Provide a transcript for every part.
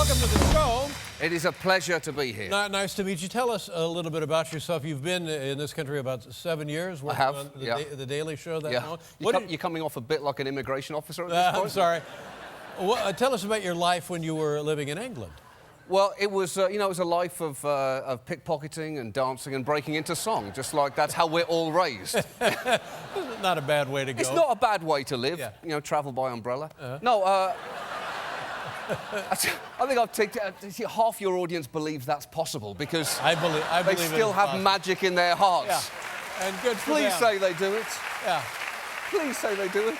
welcome to the show. It is a pleasure to be here. Nice to meet you. Tell us a little bit about yourself. You've been in this country about 7 years. I have, on the Daily Show. You're coming off a bit like an immigration officer at this point. I'm sorry. Tell us about your life when you were living in England. Well, it was, it was a life of pickpocketing and dancing and breaking into song, just like that's how we're all raised. Not a bad way to go. It's not a bad way to live, travel by umbrella. No, I think I've taken... half your audience believes that's possible because I believe they still have magic in their hearts. Yeah. And good for Please them. say they do it. Yeah. Please say they do it.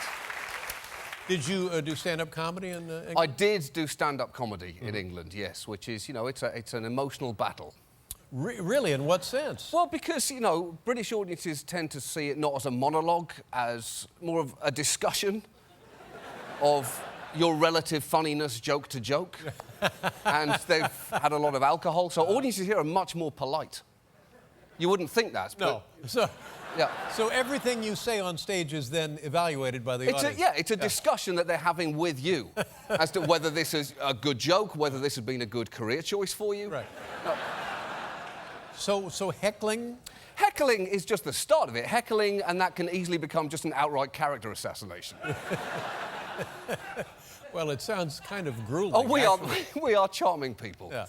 Did you do stand-up comedy in England? I did do stand-up comedy in England, yes, which is, it's an emotional battle. Really? In what sense? Well, because, British audiences tend to see it not as a monologue, as more of a discussion of your relative funniness joke to joke. And they've had a lot of alcohol, so audiences here are much more polite. You wouldn't think that. No. So everything you say on stage is then evaluated by the audience? It's a discussion that they're having with you as to whether this is a good joke, whether this has been a good career choice for you. Right. So heckling? Heckling is just the start of it. Heckling, and that can easily become just an outright character assassination. Well, it sounds kind of grueling. Oh, we are charming people. Yeah.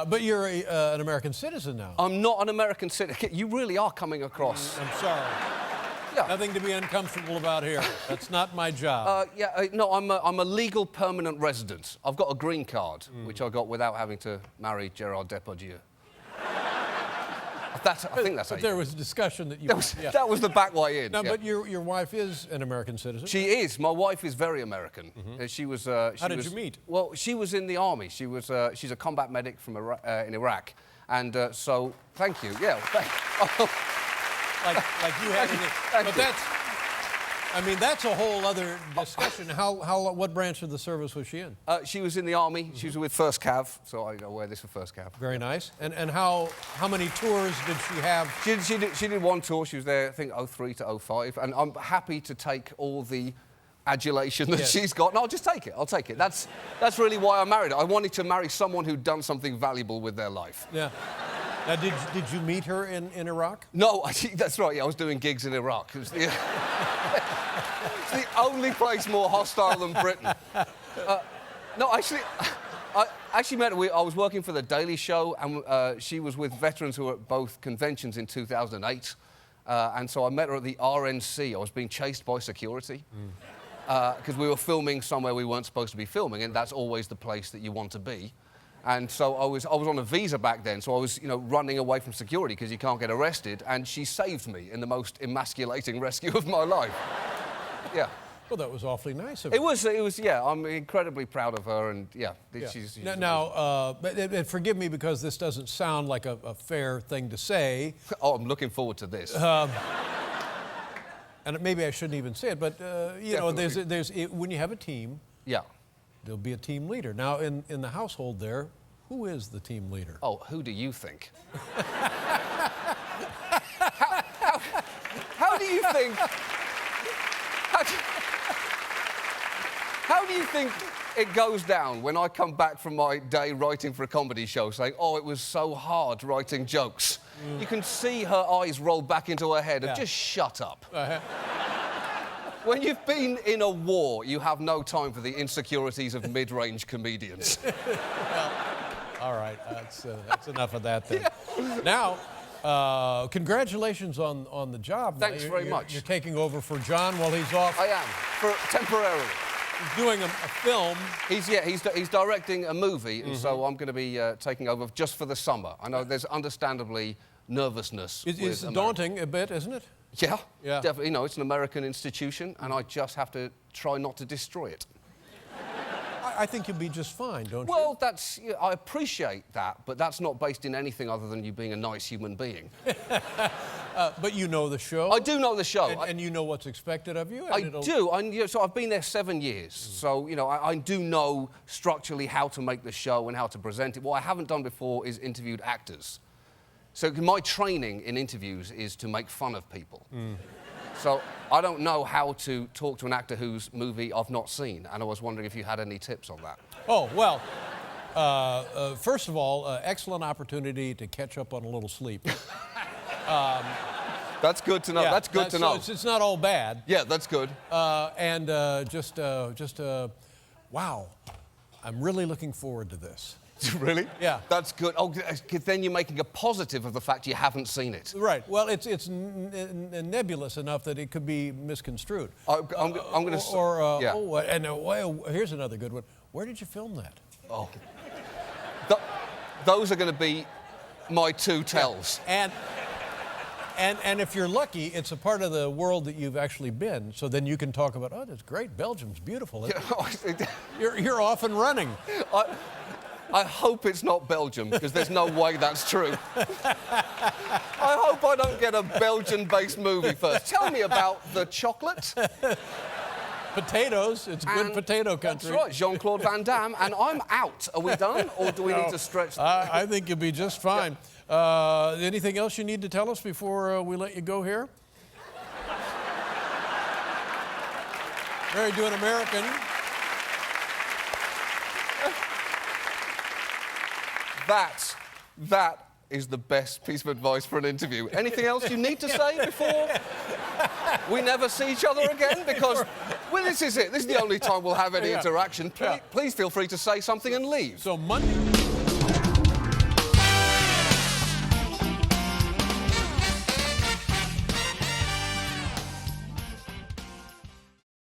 But you're an American citizen now. I'm not an American citizen. You really are coming across. I'm sorry. Yeah. Nothing to be uncomfortable about here. That's not my job. No, I'm a legal permanent resident. I've got a green card, which I got without having to marry Gerard Depardieu. I think that's But there was a discussion that you... That was the back way in. No, but your wife is an American citizen? She is. My wife is very American. She was... How did you meet? Well, she was in the army. She's a combat medic from in Iraq. And so, thank you. Yeah, like you had any... But that's a whole other discussion. What branch of the service was she in? She was in the army. She was with First Cav, so I wear this for First Cav. Very nice. And how many tours did she have? She did one tour. She was there, I think, 03 to 05. And I'm happy to take all the adulation that she's got. No, I'll just take it. I'll take it. That's really why I married her. I wanted to marry someone who'd done something valuable with their life. Yeah. Now, did you meet her in Iraq? No, that's right. Yeah, I was doing gigs in Iraq. It was it's the only place more hostile than Britain. No, actually, I actually met her. I was working for The Daily Show, and she was with veterans who were at both conventions in 2008. And so I met her at the RNC. I was being chased by security because we were filming somewhere we weren't supposed to be filming, and that's always the place that you want to be. And so I was on a visa back then, so I was, running away from security because you can't get arrested, and she saved me in the most emasculating rescue of my life. Yeah. Well, that was awfully nice of her. It was, yeah, I'm incredibly proud of her, and she's But forgive me because this doesn't sound like a fair thing to say. Oh, I'm looking forward to this. And maybe I shouldn't even say it, but, when you have a team... Yeah. There'll be a team leader. Now, in the household there, who is the team leader? Oh, who do you think? How do you think... How do you think it goes down when I come back from my day writing for a comedy show saying, oh, it was so hard writing jokes? You can see her eyes roll back into her head and just shut up. When you've been in a war, you have no time for the insecurities of mid-range comedians. Well, all right, that's enough of that then. Now, congratulations on the job. Thanks very much. You're taking over for Jon while he's off. I am, temporarily. He's doing a film. He's directing a movie, and so I'm going to be taking over just for the summer. I know there's understandably nervousness. It's daunting a bit, isn't it? Yeah, definitely. It's an American institution, and I just have to try not to destroy it. I think you'll be just fine, don't you? Well, I appreciate that, but that's not based in anything other than you being a nice human being. But you know the show. I do know the show. And you know what's expected of you. I do. So I've been there 7 years. So, I do know structurally how to make the show and how to present it. What I haven't done before is interviewed actors. So my training in interviews is to make fun of people. So I don't know how to talk to an actor whose movie I've not seen, and I was wondering if you had any tips on that. Oh, well, first of all, excellent opportunity to catch up on a little sleep. That's good to know. Yeah, that's good to know. It's not all bad. Yeah, that's good. And wow, I'm really looking forward to this. Really? Yeah. That's good. Oh, 'cause then you're making a positive of the fact you haven't seen it. Right. Well, it's nebulous enough that it could be misconstrued. I'm going to... yeah. Oh, and here's another good one. Where did you film that? Oh. Those are going to be my two tells. And if you're lucky, it's a part of the world that you've actually been. So then you can talk about, oh, that's great. Belgium's beautiful. Isn't it?" You're off and running. I hope it's not Belgium, because there's no way that's true. I hope I don't get a Belgian-based movie first. Tell me about the chocolate. Potatoes. It's good potato country. That's right, Jean-Claude Van Damme. And I'm out. Are we done, or do we need to stretch? I think you'll be just fine. Yeah. Anything else you need to tell us before we let you go here? Married to an American. That is the best piece of advice for an interview. Anything else you need to say before we never see each other again? Because, well, this is it. This is the only time we'll have any interaction. Please feel free to say something and leave. So Monday...